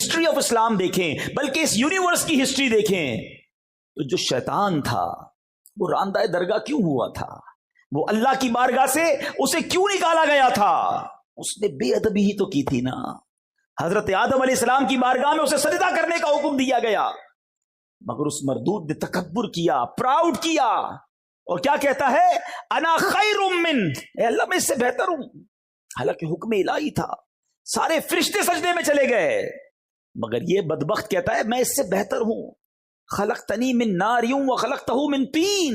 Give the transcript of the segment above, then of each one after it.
History of اسلام دیکھیں بلکہ اس universe کی ہسٹری دیکھیں تو جو شیطان تھا وہ راندہ درگاہ کیوں ہوا تھا؟ وہ اللہ کی بارگاہ سے اسے کیوں نکالا گیا تھا؟ اس نے بے ادبی ہی تو کی تھی نا. حضرت آدم علیہ السلام کی بارگاہ میں اسے سجدہ کرنے کا حکم دیا گیا، مگر اس مردود نے تکبر کیا، پراؤڈ کیا، اور کیا کہتا ہے؟ انا خیر من، اے اللہ میں اس سے بہتر ہوں. حالانکہ حکم الہی تھا، سارے فرشتے سجدے میں چلے گئے، مگر یہ بدبخت کہتا ہے میں اس سے بہتر ہوں. خلقتنی من نار وخلقتہ من طین،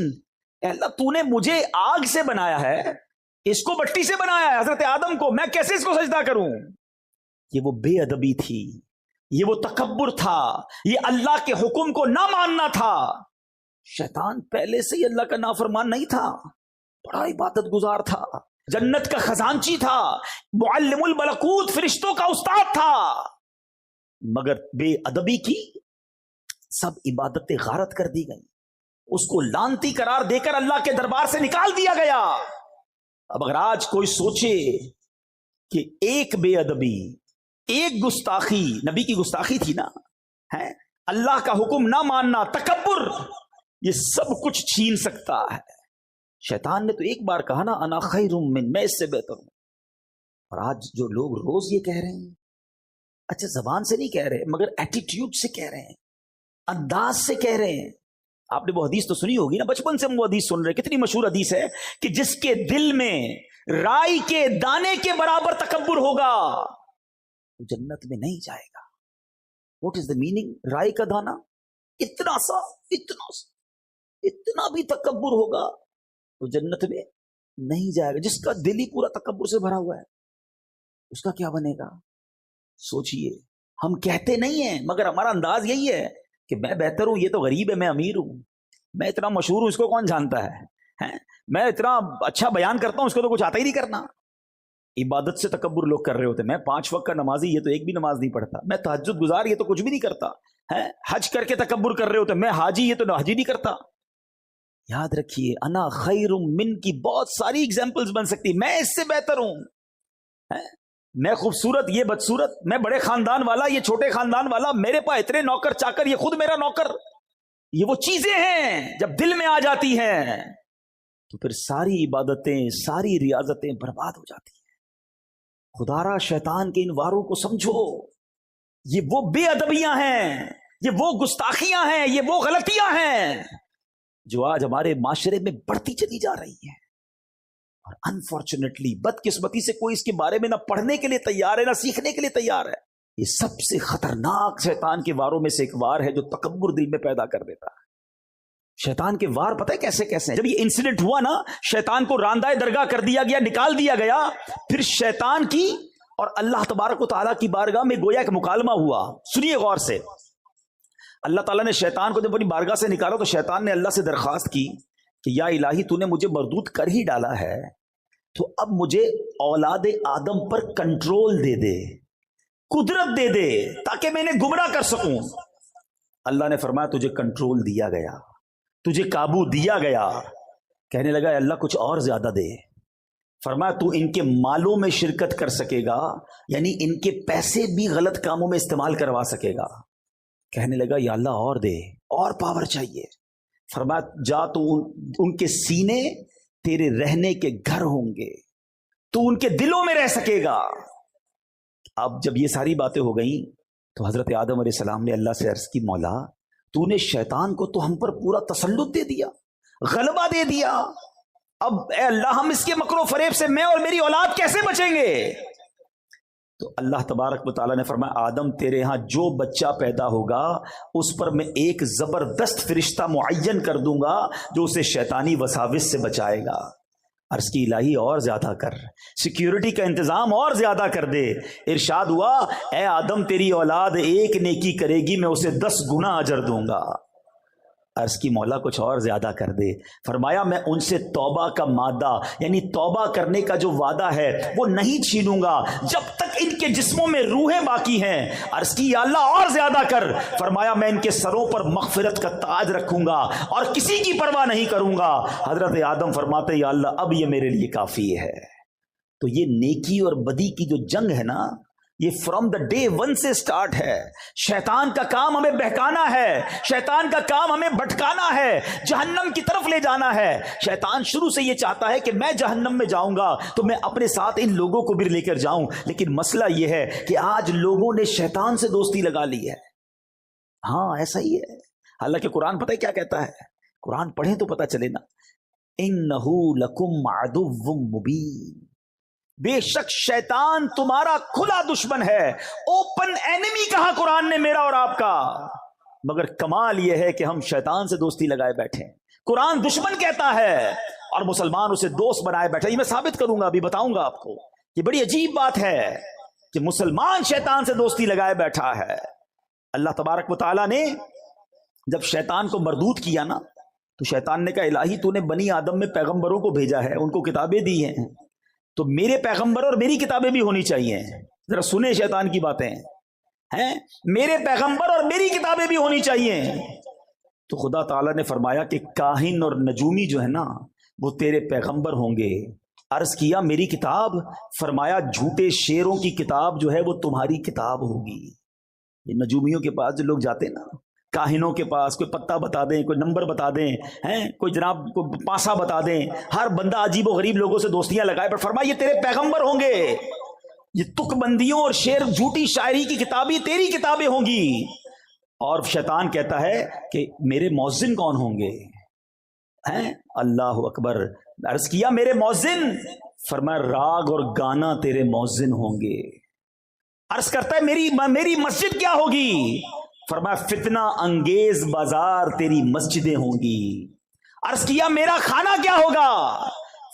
اے اللہ تو نے مجھے آگ سے بنایا ہے، اس کو مٹی سے بنایا ہے، حضرت آدم کو، میں کیسے اس کو سجدہ کروں؟ یہ وہ بے ادبی تھی، یہ وہ تکبر تھا، یہ اللہ کے حکم کو نہ ماننا تھا. شیطان پہلے سے ہی اللہ کا نافرمان نہیں تھا، بڑا عبادت گزار تھا، جنت کا خزانچی تھا، معلم الملکوت، فرشتوں کا استاد تھا، مگر بے ادبی کی، سب عبادتیں غارت کر دی گئی، اس کو لعنتی قرار دے کر اللہ کے دربار سے نکال دیا گیا. اب اگر آج کوئی سوچے کہ ایک بے ادبی، ایک گستاخی، نبی کی گستاخی تھی نا، ہے اللہ کا حکم نہ ماننا، تکبر، یہ سب کچھ چھین سکتا ہے. شیطان نے تو ایک بار کہا نا انا خیر من، میں اس سے بہتر ہوں. اور آج جو لوگ روز یہ کہہ رہے ہیں، اچھا زبان سے نہیں کہہ رہے مگر ایٹیٹیوڈ سے کہہ رہے ہیں، انداز سے کہہ رہے ہیں. آپ نے وہ حدیث تو سنی ہوگی نا، بچپن سے ہم وہ حدیث سن رہے ہیں، کتنی مشہور حدیث ہے کہ جس کے دل میں رائی کے دانے کے برابر تکبر ہوگا وہ جنت میں نہیں جائے گا. What is the meaning? رائی کا دانا، اتنا سا اتنا بھی تکبر ہوگا وہ جنت میں نہیں جائے گا. جس کا دل ہی پورا تکبر سے بھرا ہوا ہے اس کا کیا بنے گا؟ سوچئے. ہم کہتے نہیں ہیں مگر ہمارا انداز یہی ہے کہ میں بہتر ہوں، یہ تو غریب ہے، میں امیر ہوں، میں اتنا مشہور ہوں، اس کو کون جانتا ہے، میں اتنا اچھا بیان کرتا ہوں، اس کو تو کچھ آتا ہی نہیں کرنا. عبادت سے تکبر لوگ کر رہے ہوتے، میں 5 وقت کا نمازی، یہ تو ایک بھی نماز نہیں پڑھتا، میں تہجد گزار، یہ تو کچھ بھی نہیں کرتا، حج کر کے تکبر کر رہے ہوتے، میں حاجی، یہ تو حج ہی نہیں کرتا. یاد رکھیے انا خیر من کی بہت ساری ایگزامپلز بن سکتی. میں اس سے بہتر ہوں، میں خوبصورت، یہ بدصورت، میں بڑے خاندان والا، یہ چھوٹے خاندان والا، میرے پاس اتنے نوکر چاکر، یہ خود میرا نوکر. یہ وہ چیزیں ہیں جب دل میں آ جاتی ہیں تو پھر ساری عبادتیں، ساری ریاضتیں برباد ہو جاتی ہیں. خدارا شیطان کے ان واروں کو سمجھو، یہ وہ بے ادبیاں ہیں، یہ وہ گستاخیاں ہیں، یہ وہ غلطیاں ہیں جو آج ہمارے معاشرے میں بڑھتی چلی جا رہی ہیں. اور انفارچونیٹلی، بدقسمتی سے کوئی اس کے بارے میں نہ پڑھنے کے لیے تیار ہے، نہ سیکھنے کے لیے تیار ہے. یہ سب سے خطرناک شیطان کے واروں میں سے ایک وار ہے جو تکبر دل میں پیدا کر دیتا ہے. شیطان کے وار پتہ ہے کیسے کیسے ہیں؟ جب یہ انسیڈنٹ ہوا نا، شیطان کو راندہ درگاہ کر دیا گیا، نکال دیا گیا، پھر شیطان کی اور اللہ تبارک و تعالیٰ کی بارگاہ میں گویا ایک مکالمہ ہوا. سنیے غور سے. اللہ تعالیٰ نے شیطان کو جب اپنی بارگاہ سے نکالا تو شیطان نے اللہ سے درخواست کی کہ یا الہی تو نے مجھے مردود کر ہی ڈالا ہے، تو اب مجھے اولاد آدم پر کنٹرول دے دے، قدرت دے دے، تاکہ میں انہیں گمراہ کر سکوں. اللہ نے فرمایا تجھے کنٹرول دیا گیا، تجھے قابو دیا گیا. کہنے لگا اے اللہ کچھ اور زیادہ دے. فرمایا تو ان کے مالوں میں شرکت کر سکے گا، یعنی ان کے پیسے بھی غلط کاموں میں استعمال کروا سکے گا. کہنے لگا یا اللہ اور دے، اور پاور چاہیے. فرمایا جا تو ان کے سینے تیرے رہنے کے گھر ہوں گے، تو ان کے دلوں میں رہ سکے گا. اب جب یہ ساری باتیں ہو گئیں تو حضرت آدم علیہ السلام نے اللہ سے عرض کی مولا تو نے شیطان کو تو ہم پر پورا تسلط دے دیا، غلبہ دے دیا، اب اے اللہ ہم اس کے مکر و فریب سے میں اور میری اولاد کیسے بچیں گے؟ تو اللہ تبارک و تعالیٰ نے فرمایا آدم تیرے ہاں جو بچہ پیدا ہوگا اس پر میں ایک زبردست فرشتہ معین کر دوں گا جو اسے شیطانی وساوس سے بچائے گا. عرض کی الہی اور زیادہ کر، سیکیورٹی کا انتظام اور زیادہ کر دے. ارشاد ہوا اے آدم تیری اولاد ایک نیکی کرے گی میں اسے 10 گنا اجر دوں گا. عرض کی مولا کچھ اور زیادہ کر دے. فرمایا میں ان سے توبہ کا مادہ یعنی توبہ کرنے کا جو وعدہ ہے وہ نہیں چھینوں گا جب تک ان کے جسموں میں روحیں باقی ہیں. عرض کی یا اللہ اور زیادہ کر. فرمایا میں ان کے سروں پر مغفرت کا تاج رکھوں گا اور کسی کی پرواہ نہیں کروں گا. حضرت آدم فرماتے یا اللہ اب یہ میرے لیے کافی ہے. تو یہ نیکی اور بدی کی جو جنگ ہے نا، یہ فرام دا ڈے ون سے سٹارٹ ہے. شیطان کا کام ہمیں بہکانا ہے, شیطان کا کام ہمیں بھٹکانا ہے, جہنم کی طرف لے جانا ہے. شیطان شروع سے یہ چاہتا ہے کہ میں جہنم میں جاؤں گا تو میں اپنے ساتھ ان لوگوں کو بھی لے کر جاؤں. لیکن مسئلہ یہ ہے کہ آج لوگوں نے شیطان سے دوستی لگا لی ہے. ہاں ایسا ہی ہے. حالانکہ قرآن پتہ ہے کیا کہتا ہے؟ قرآن پڑھیں تو پتہ چلے نا. انہو لکم عدو مبین, بے شک شیطان تمہارا کھلا دشمن ہے. اوپن اینیمی کہا قرآن نے میرا اور آپ کا. مگر کمال یہ ہے کہ ہم شیطان سے دوستی لگائے بیٹھے. قرآن دشمن کہتا ہے اور مسلمان اسے دوست بنائے بیٹھے. یہ میں ثابت کروں گا, ابھی بتاؤں گا آپ کو. یہ بڑی عجیب بات ہے کہ مسلمان شیطان سے دوستی لگائے بیٹھا ہے. اللہ تبارک و تعالیٰ نے جب شیطان کو مردود کیا نا, تو شیطان نے کہا الہی تو نے بنی آدم میں پیغمبروں کو بھیجا ہے, ان کو کتابیں دی ہیں, تو میرے پیغمبر اور میری کتابیں بھی ہونی چاہیے. ذرا سنیں شیطان کی باتیں ہیں, میرے پیغمبر اور میری کتابیں بھی ہونی چاہیے. تو خدا تعالیٰ نے فرمایا کہ کاہن اور نجومی جو ہے نا وہ تیرے پیغمبر ہوں گے. عرض کیا میری کتاب؟ فرمایا جھوٹے شیروں کی کتاب جو ہے وہ تمہاری کتاب ہوگی. یہ نجومیوں کے پاس جو لوگ جاتے ہیں نا, کاہنوں کے پاس, کوئی پتہ بتا دیں, کوئی نمبر بتا دیں, کوئی جناب کوئی پاسا بتا دیں, ہر بندہ عجیب و غریب لوگوں سے دوستیاں لگائے, پر فرمایا یہ تیرے پیغمبر ہوں گے. یہ تک بندیوں اور شعر جھوٹی شاعری کی کتابیں تیری کتابیں ہوں گی. اور شیطان کہتا ہے کہ میرے مؤذن کون ہوں گے؟ اللہ اکبر. عرض کیا میرے مؤذن؟ فرمایا راگ اور گانا تیرے مؤذن ہوں گے. عرض کرتا ہے میری مسجد کیا ہوگی؟ فرمایا فتنہ انگیز بازار تیری مسجدیں ہوں گی. عرض کیا میرا کھانا کیا ہوگا؟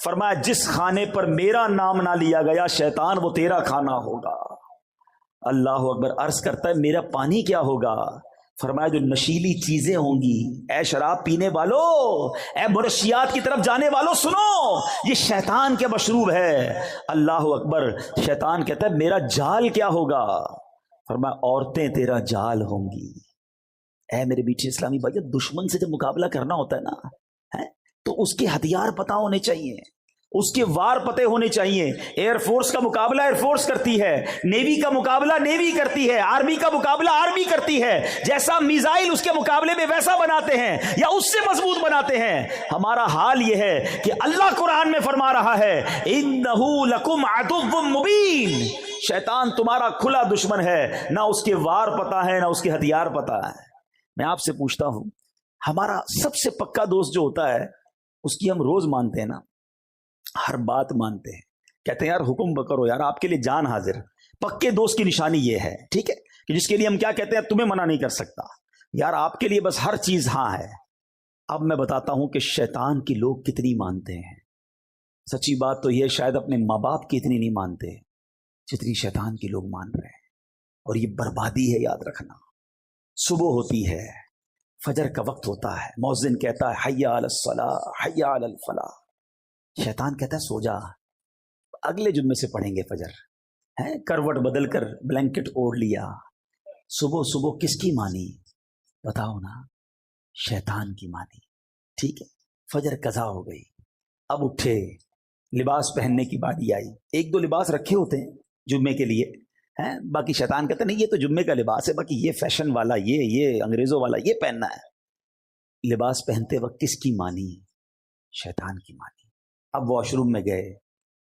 فرمایا جس کھانے پر میرا نام نہ لیا گیا شیطان وہ تیرا کھانا ہوگا. اللہ اکبر. عرض کرتا ہے میرا پانی کیا ہوگا؟ فرمایا جو نشیلی چیزیں ہوں گی. اے شراب پینے والو, اے منشیات کی طرف جانے والو, سنو یہ شیطان کے مشروب ہے. اللہ اکبر. شیطان کہتا ہے میرا جال کیا ہوگا؟ فرمایا عورتیں تیرا جال ہوں گی. اے میرے میٹھے اسلامی بھائی, دشمن سے جب مقابلہ کرنا ہوتا ہے نا تو اس کے ہتھیار پتہ ہونے چاہیے, اس کے وار پتے ہونے چاہیے. ایئر فورس کا مقابلہ ایئر فورس کرتی ہے, نیوی کا مقابلہ نیوی کرتی ہے, آرمی کا مقابلہ آرمی کرتی ہے. جیسا میزائل اس کے مقابلے میں ویسا بناتے ہیں یا اس سے مضبوط بناتے ہیں. ہمارا حال یہ ہے کہ اللہ قرآن میں فرما رہا ہے انہو لکم عدو مبین, شیطان تمہارا کھلا دشمن ہے, نہ اس کے وار پتہ ہے نہ اس کے ہتھیار پتہ ہے. میں آپ سے پوچھتا ہوں, ہمارا سب سے پکا دوست جو ہوتا ہے اس کی ہم روز مانتے ہیں نا, ہر بات مانتے ہیں, کہتے ہیں یار حکم کرو یار, آپ کے لیے جان حاضر. پکے دوست کی نشانی یہ ہے, ٹھیک ہے, کہ جس کے لیے ہم کیا کہتے ہیں تمہیں منع نہیں کر سکتا یار, آپ کے لیے بس ہر چیز ہاں ہے. اب میں بتاتا ہوں کہ شیطان کی لوگ کتنی مانتے ہیں. سچی بات تو یہ شاید اپنے ماں باپ کی اتنی نہیں مانتے جتنی شیطان کی لوگ مان رہے ہیں. اور یہ بربادی ہے, یاد رکھنا. صبح ہوتی ہے, فجر کا وقت ہوتا ہے, مؤذن کہتا ہے حی علی الصلاۃ حی علی الفلاح. شیطان کہتا ہے سو جا, اگلے جمعے سے پڑھیں گے فجر. کروٹ بدل کر بلینکٹ اوڑھ لیا. صبح صبح کس کی مانی بتاؤ نا؟ شیطان کی مانی. ٹھیک ہے, فجر قضا ہو گئی, اب اٹھے, لباس پہننے کی باری آئی. ایک دو لباس رکھے ہوتے ہیں جمعے کے لیے, باقی شیطان کہتا نہیں یہ تو جمعے کا لباس ہے, باقی یہ فیشن والا, یہ انگریزوں والا یہ پہننا ہے. لباس پہنتے وقت کس کی مانی؟ شیطان کی مانی. اب واش روم میں گئے,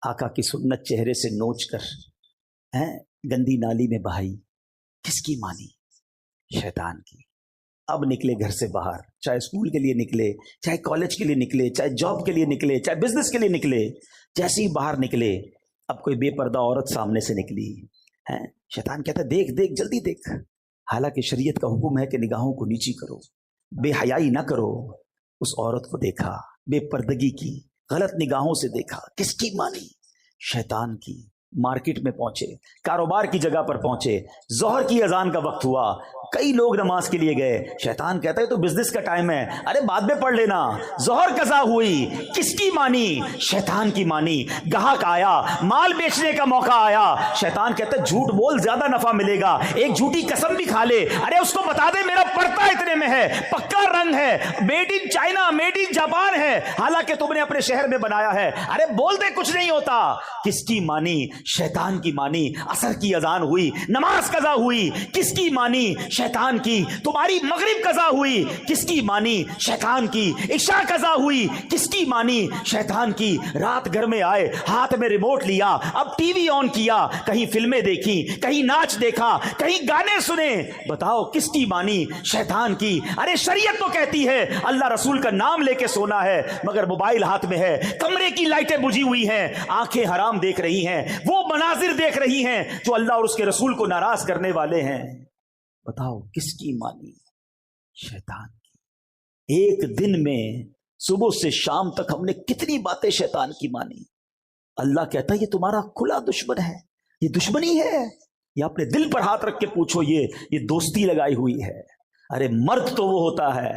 آقا کی سنت چہرے سے نوچ کر گندی نالی میں بہائی. کس کی مانی؟ شیطان کی. اب نکلے گھر سے باہر, چاہے اسکول کے لیے نکلے, چاہے کالج کے لیے نکلے, چاہے جاب کے لیے نکلے, چاہے بزنس کے لیے نکلے, جیسے ہی باہر نکلے اب کوئی بے پردہ عورت سامنے سے نکلی. شیطان کہتا ہے دیکھ دیکھ جلدی دیکھ. حالانکہ شریعت کا حکم ہے کہ نگاہوں کو نیچی کرو, بے حیائی نہ کرو. اس عورت کو دیکھا, بے پردگی کی, غلط نگاہوں سے دیکھا. کس کی مانی؟ شیطان کی. مارکیٹ میں پہنچے, کاروبار کی جگہ پر پہنچے, ظہر کی اذان کا وقت ہوا, کئی لوگ نماز کے لیے گئے، شیطان کہتا ہے تو بزنس کا ٹائم ہے، ارے بعد میں پڑھ لینا۔ ظہر قضا ہوئی، کس کی مانی؟ شیطان کی مانی۔ گاہک آیا، مال بیچنے کا موقع آیا، شیطان کہتا ہے جھوٹ بول زیادہ نفع ملے گا، ایک جھوٹی قسم بھی کھا لے، ارے اس کو بتا دے میرا پڑتا اتنے میں ہے، پکا رنگ ہے، made in China, made in Japan ہے، حالانکہ تم نے اپنے شہر میں بنایا ہے، ارے بول دے کچھ نہیں ہوتا۔ کس کی مانی؟ شیطان کی مانی۔ عصر کی اذان ہوئی، نماز قضا ہوئی، کس کی مانی؟ شیطان کی۔ تمہاری مغرب قضا ہوئی، کس کی مانی؟ شیطان کی۔ عشاء قضا ہوئی، کس کی مانی؟ شیطان کی۔ رات گھر میں آئے، ہاتھ میں ریموٹ لیا، اب ٹی وی آن کیا، کہیں فلمیں دیکھی، کہیں ناچ دیکھا، کہیں گانے سنے، بتاؤ کس کی مانی؟ شیطان کی۔ ارے شریعت تو کہتی ہے اللہ رسول کا نام لے کے سونا ہے، مگر موبائل ہاتھ میں ہے، کمرے کی لائٹیں بجھی ہوئی ہیں، آنکھیں حرام دیکھ رہی ہیں، وہ مناظر دیکھ رہی ہیں جو اللہ اور اس کے رسول کو ناراض کرنے والے ہیں۔ بتاؤ کس کی مانی؟ شیطان کی۔ ایک دن میں صبح سے شام تک ہم نے کتنی باتیں شیطان کی مانی۔ اللہ کہتا ہے یہ تمہارا کھلا دشمن ہے، یہ دشمنی ہے، یہ اپنے دل پر ہاتھ رکھ کے پوچھو، یہ دوستی لگائی ہوئی ہے۔ ارے مرد تو وہ ہوتا ہے،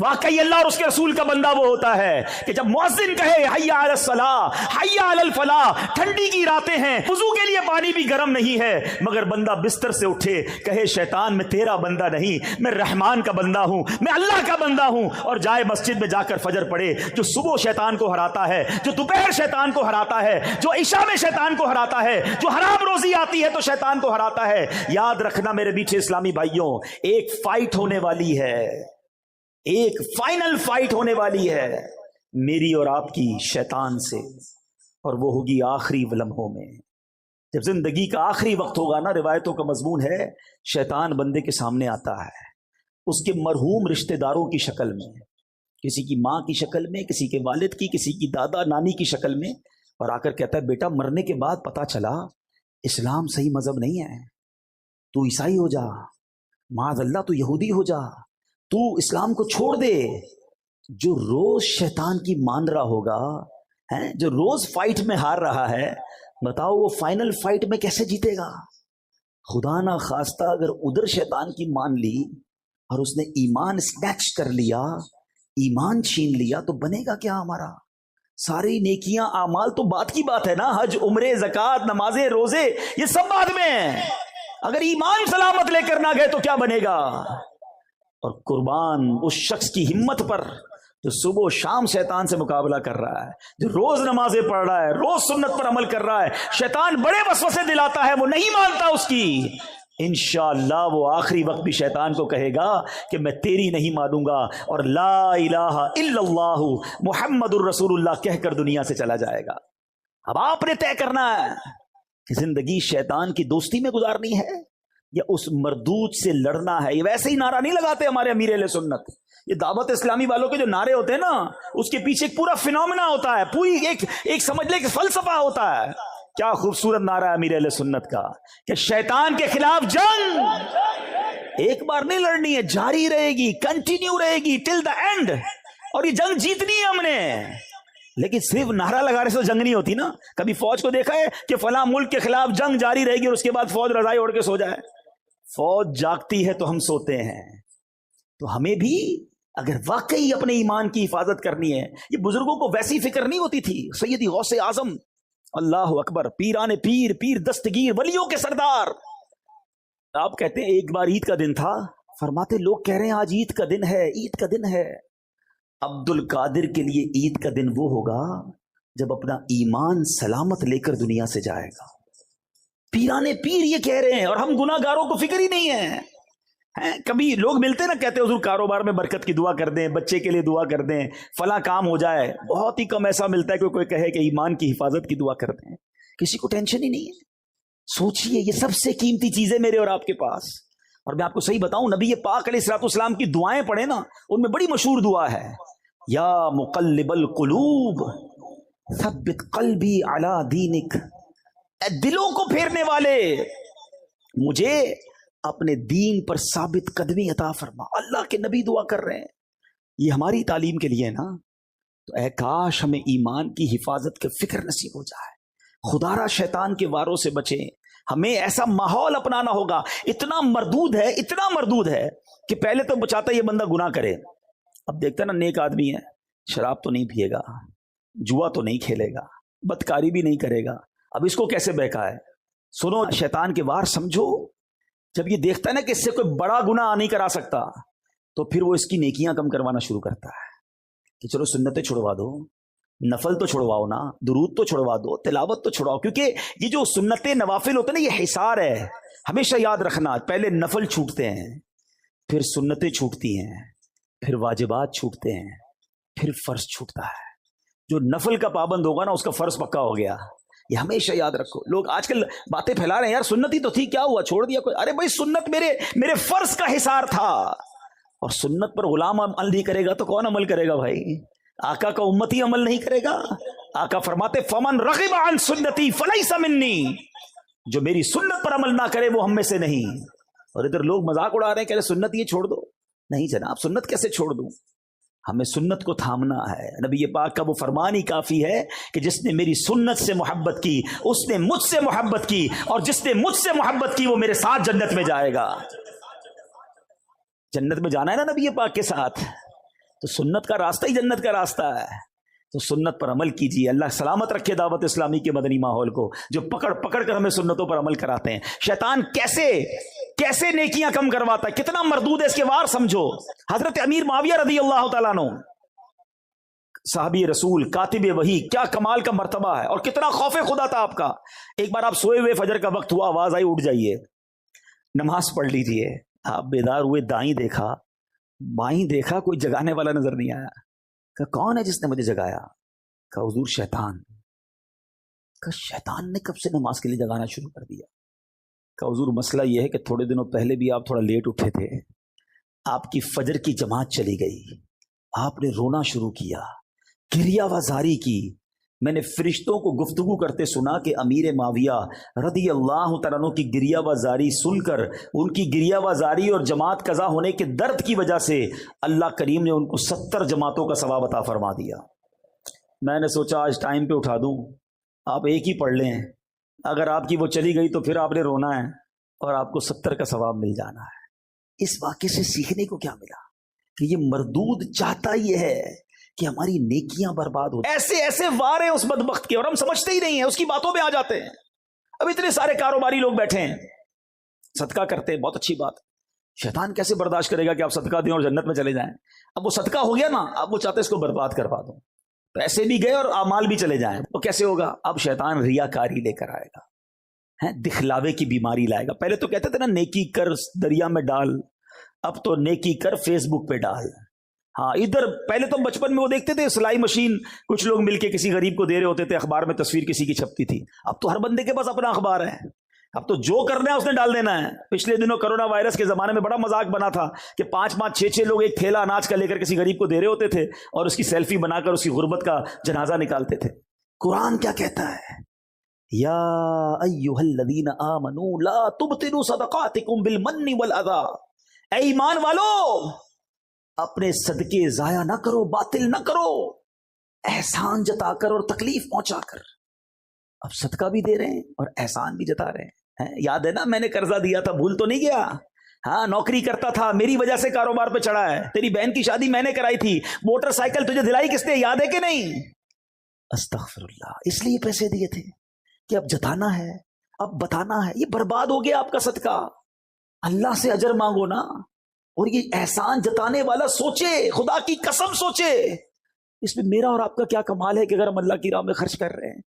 واقعی اللہ اور اس کے رسول کا بندہ وہ ہوتا ہے کہ جب مؤذن کہے حی علی الصلاۃ، حی علی الفلاح، ٹھنڈی کی راتیں ہیں، وضو کے لیے پانی بھی گرم نہیں ہے، مگر بندہ بستر سے اٹھے کہے شیطان میں تیرا بندہ نہیں، میں رحمان کا بندہ ہوں، میں اللہ کا بندہ ہوں، اور جائے مسجد میں جا کر فجر پڑھے۔ جو صبح شیطان کو ہراتا ہے، جو دوپہر شیطان کو ہراتا ہے، جو عشاء میں شیطان کو ہراتا ہے، جو حرام روزی آتی ہے تو شیطان کو ہراتا ہے۔ یاد رکھنا میرے میٹھے اسلامی بھائیوں، ایک فائٹ ہونے والی ہے، ایک فائنل فائٹ ہونے والی ہے میری اور آپ کی شیطان سے، اور وہ ہوگی آخری لمحوں میں، جب زندگی کا آخری وقت ہوگا نا۔ روایتوں کا مضمون ہے شیطان بندے کے سامنے آتا ہے اس کے مرحوم رشتہ داروں کی شکل میں، کسی کی ماں کی شکل میں، کسی کے والد کی، کسی کی دادا نانی کی شکل میں، اور آ کر کہتا ہے بیٹا مرنے کے بعد پتا چلا اسلام صحیح مذہب نہیں ہے، تو عیسائی ہو جا، معاذ اللہ تو یہودی ہو جا، تو اسلام کو چھوڑ دے۔ جو روز شیطان کی مان رہا ہوگا، جو روز فائٹ میں ہار رہا ہے، بتاؤ وہ فائنل فائٹ میں کیسے جیتے گا؟ خدا نہ خواستہ اگر ادھر شیطان کی مان لی اور اس نے ایمان سنیچ کر لیا، ایمان چھین لیا، تو بنے گا کیا ہمارا؟ ساری نیکیاں اعمال تو بات کی بات ہے نا، حج، عمرے، زکوٰۃ، نمازیں، روزے، یہ سب بعد میں ہیں، اگر ایمان سلامت لے کر نہ گئے تو کیا بنے گا؟ اور قربان اس شخص کی ہمت پر جو صبح و شام شیطان سے مقابلہ کر رہا ہے، جو روز نمازیں پڑھ رہا ہے، روز سنت پر عمل کر رہا ہے، شیطان بڑے وسوسے دلاتا ہے، وہ نہیں مانتا اس کی، انشاءاللہ وہ آخری وقت بھی شیطان کو کہے گا کہ میں تیری نہیں مانوں گا، اور لا الہ الا اللہ محمد الرسول اللہ کہہ کر دنیا سے چلا جائے گا۔ اب آپ نے طے کرنا ہے کہ زندگی شیطان کی دوستی میں گزارنی ہے یا اس مردود سے لڑنا ہے۔ یہ ویسے ہی نعرہ نہیں لگاتے ہمارے امیر اہل سنت، یہ دعوت اسلامی والوں کے جو نعرے ہوتے ہیں نا، اس کے پیچھے ایک پورا فینومینا ہوتا ہے، پوری ایک سمجھ لے کہ فلسفہ ہوتا ہے۔ کیا خوبصورت نعرہ ہے امیر اہل سنت کا کہ شیطان کے خلاف جنگ ایک بار نہیں لڑنی ہے، جاری رہے گی، کنٹینیو رہے گی ٹل دا اینڈ، اور یہ جنگ جیتنی ہے ہم نے۔ لیکن صرف نعرہ لگانے سے جنگ نہیں ہوتی نا۔ کبھی فوج کو دیکھا ہے کہ فلاں ملک کے خلاف جنگ جاری رہے گی اور اس کے بعد فوج رضائی اوڑھ کے سو جائے؟ فوج جاگتی ہے تو ہم سوتے ہیں۔ تو ہمیں بھی اگر واقعی اپنے ایمان کی حفاظت کرنی ہے، یہ بزرگوں کو ویسی فکر نہیں ہوتی تھی۔ سیدی غوث اعظم، اللہ اکبر، پیران پیر، پیر دستگیر، ولیوں کے سردار، آپ کہتے ہیں ایک بار عید کا دن تھا، فرماتے لوگ کہہ رہے ہیں آج عید کا دن ہے، عید کا دن ہے۔ عبد القادر کے لیے عید کا دن وہ ہوگا جب اپنا ایمان سلامت لے کر دنیا سے جائے گا۔ پیران پیر یہ کہہ رہے ہیں، اور ہم گناہ گاروں کو فکر ہی نہیں ہے۔ کبھی لوگ ملتے نا، کہتے حضور کاروبار میں برکت کی دعا کر دیں، بچے کے لیے دعا کر دیں، فلاں کام ہو جائے۔ بہت ہی کم ایسا ملتا ہے کہ کوئی کہے کہ ایمان کی حفاظت کی دعا کر دیں۔ کسی کو ٹینشن ہی نہیں ہے۔ سوچئے یہ سب سے قیمتی چیزیں میرے اور آپ کے پاس، اور میں آپ کو صحیح بتاؤں، نبی پاک علیہ الصلوۃ والسلام کی دعائیں پڑھیں نا، ان میں بڑی مشہور دعا ہے، یا مقلب القلوب ثبت قلبی علی دینک، اے دلوں کو پھیرنے والے مجھے اپنے دین پر ثابت قدمی عطا فرما۔ اللہ کے نبی دعا کر رہے ہیں، یہ ہماری تعلیم کے لیے نا۔ تو اے کاش ہمیں ایمان کی حفاظت کے فکر نصیب ہو جائے، خدا را شیطان کے واروں سے بچیں، ہمیں ایسا ماحول اپنانا ہوگا. اتنا مردود ہے کہ پہلے تو چاہتا ہے یہ بندہ گناہ کرے. اب دیکھتا نا نیک آدمی ہے, شراب تو نہیں پیے گا, جوا تو نہیں کھیلے گا, بدکاری بھی نہیں کرے گا, اب اس کو کیسے بہکا ہے. سنو, شیطان کے وار سمجھو. جب یہ دیکھتا ہے نا کہ اس سے کوئی بڑا گناہ نہیں کرا سکتا, تو پھر وہ اس کی نیکیاں کم کروانا شروع کرتا ہے کہ چلو سنتیں چھڑوا دو, نفل تو چھڑواؤ نا, درود تو چھڑوا دو, تلاوت تو چھڑواؤ. کیونکہ یہ جو سنتیں نوافل ہوتے ہیں نا, یہ حصار ہے. ہمیشہ یاد رکھنا, پہلے نفل چھوٹتے ہیں, پھر سنتیں چھوٹتی ہیں, پھر واجبات چھوٹتے ہیں, پھر فرض چھوٹتا ہے. جو نفل کا پابند ہوگا نا, اس کا فرض پکا ہو گیا. یہ ہمیشہ یاد رکھو. لوگ آج کل باتیں پھیلا رہے ہیں, یار سنت ہی تو تھی, کیا ہوا, چھوڑ دیا کوئی. ارے بھائی, سنت میرے فرض کا حصار تھا. اور سنت پر غلام عمل نہیں کرے گا تو کون عمل کرے گا بھائی؟ آقا کا امتی عمل نہیں کرے گا. آقا فرماتے فمن رغب عن سنتی فلیس منی, جو میری سنت پر عمل نہ کرے وہ ہم میں سے نہیں. اور ادھر لوگ مذاق اڑا رہے ہیں کہ سنت یہ چھوڑ دو. نہیں جناب, سنت کیسے چھوڑ دوں؟ ہمیں سنت کو تھامنا ہے. نبی پاک کا وہ فرمان ہی کافی ہے کہ جس نے میری سنت سے محبت کی اس نے مجھ سے محبت کی, اور جس نے مجھ سے محبت کی وہ میرے ساتھ جنت میں جائے گا. جنت میں جانا ہے نا نبی پاک کے ساتھ, تو سنت کا راستہ ہی جنت کا راستہ ہے. تو سنت پر عمل کیجیے. اللہ سلامت رکھے دعوت اسلامی کے مدنی ماحول کو, جو پکڑ کر ہمیں سنتوں پر عمل کراتے ہیں. شیطان کیسے نیکیاں کم کرواتا ہے, کتنا مردود ہے, اس کے وار سمجھو. حضرت امیر معاویہ رضی اللہ تعالیٰ عنہ, صحابی رسول, کاتب وحی, کیا کمال کا مرتبہ ہے, اور کتنا خوف خدا تھا آپ کا. ایک بار آپ سوئے ہوئے, فجر کا وقت ہوا, آواز آئی اٹھ جائیے, نماز پڑھ لیجئے. آپ بیدار ہوئے, دائیں دیکھا, بائیں دیکھا, کوئی جگانے والا نظر نہیں آیا. کہ کون ہے جس نے مجھے جگایا؟ کہ حضور شیطان. کہ شیطان نے کب سے نماز کے لیے جگانا شروع کر دیا؟ کہ حضور مسئلہ یہ ہے کہ تھوڑے دنوں پہلے بھی آپ تھوڑا لیٹ اٹھے تھے, آپ کی فجر کی جماعت چلی گئی, آپ نے رونا شروع کیا, گریہ وزاری کی. میں نے فرشتوں کو گفتگو کرتے سنا کہ امیر معاویہ رضی اللہ تعالیٰ عنہ کی گریہ وزاری سن کر, ان کی گریہ وزاری اور جماعت قضا ہونے کے درد کی وجہ سے اللہ کریم نے ان کو 70 جماعتوں کا ثواب عطا فرما دیا. میں نے سوچا آج ٹائم پہ اٹھا دوں, آپ ایک ہی پڑھ لیں, اگر آپ کی وہ چلی گئی تو پھر آپ نے رونا ہے اور آپ کو 70 کا ثواب مل جانا ہے. اس واقعے سے سیکھنے کو کیا ملا؟ کہ یہ مردود چاہتا یہ ہے کہ ہماری نیکیاں برباد ہو. ایسے وار ہیں اس بدبخت کے, اور ہم سمجھتے ہی نہیں ہیں, اس کی باتوں پہ آ جاتے ہیں. اب اتنے سارے کاروباری لوگ بیٹھے ہیں, صدقہ کرتے ہیں, بہت اچھی بات. شیطان کیسے برداشت کرے گا کہ آپ صدقہ دیں اور جنت میں چلے جائیں؟ اب وہ صدقہ ہو گیا نا, اب وہ چاہتے اس کو برباد کروا دوں, پیسے بھی گئے اور اعمال بھی چلے جائیں. وہ کیسے ہوگا؟ اب شیطان ریاکاری لے کر آئے گا, دکھلاوے کی بیماری لائے گا. پہلے تو کہتے تھے نا نیکی کر دریا میں ڈال, اب تو نیکی کر فیس بک پہ ڈال. ہاں, ادھر پہلے تو بچپن میں وہ دیکھتے تھے سلائی مشین, کچھ لوگ مل کے کسی غریب کو دے رہے ہوتے تھے, اخبار میں تصویر کسی کی چھپتی تھی. اب تو ہر بندے کے پاس اپنا اخبار ہے, اب تو جو کرنا ہے اس نے ڈال دینا ہے. پچھلے دنوں کرونا وائرس کے زمانے میں بڑا مذاق بنا تھا کہ 5-5 6-6 لوگ ایک تھیلا اناج کا لے کر کسی غریب کو دے رہے ہوتے تھے اور اس کی سیلفی بنا کر اس کی غربت کا جنازہ نکالتے تھے. قرآن کیا کہتا ہے؟ یا ایھا الذین آمنوا لا تبطلوا صدقاتکم بالمن والاذی, اے ایمان والو اپنے صدقے ضائع نہ کرو, باطل نہ کرو, احسان جتا کر اور تکلیف پہنچا کر. اب صدقہ بھی دے رہے ہیں اور احسان بھی جتا رہے ہیں. یاد ہے نا, میں نے قرضہ دیا تھا, بھول تو نہیں گیا؟ ہاں, نوکری کرتا تھا, میری وجہ سے کاروبار پہ چڑھا ہے. تیری بہن کی شادی میں نے کرائی تھی, موٹر سائیکل تجھے دلائی کس نے, یاد ہے کہ نہیں؟ استغفر اللہ. اس لیے پیسے دیے تھے کہ اب جتانا ہے, اب بتانا ہے. یہ برباد ہو گیا آپ کا صدقہ. اللہ سے اجر مانگو نا. اور یہ احسان جتانے والا سوچے, خدا کی قسم سوچے, اس میں میرا اور آپ کا کیا کمال ہے کہ اگر ہم اللہ کی راہ میں خرچ کر رہے ہیں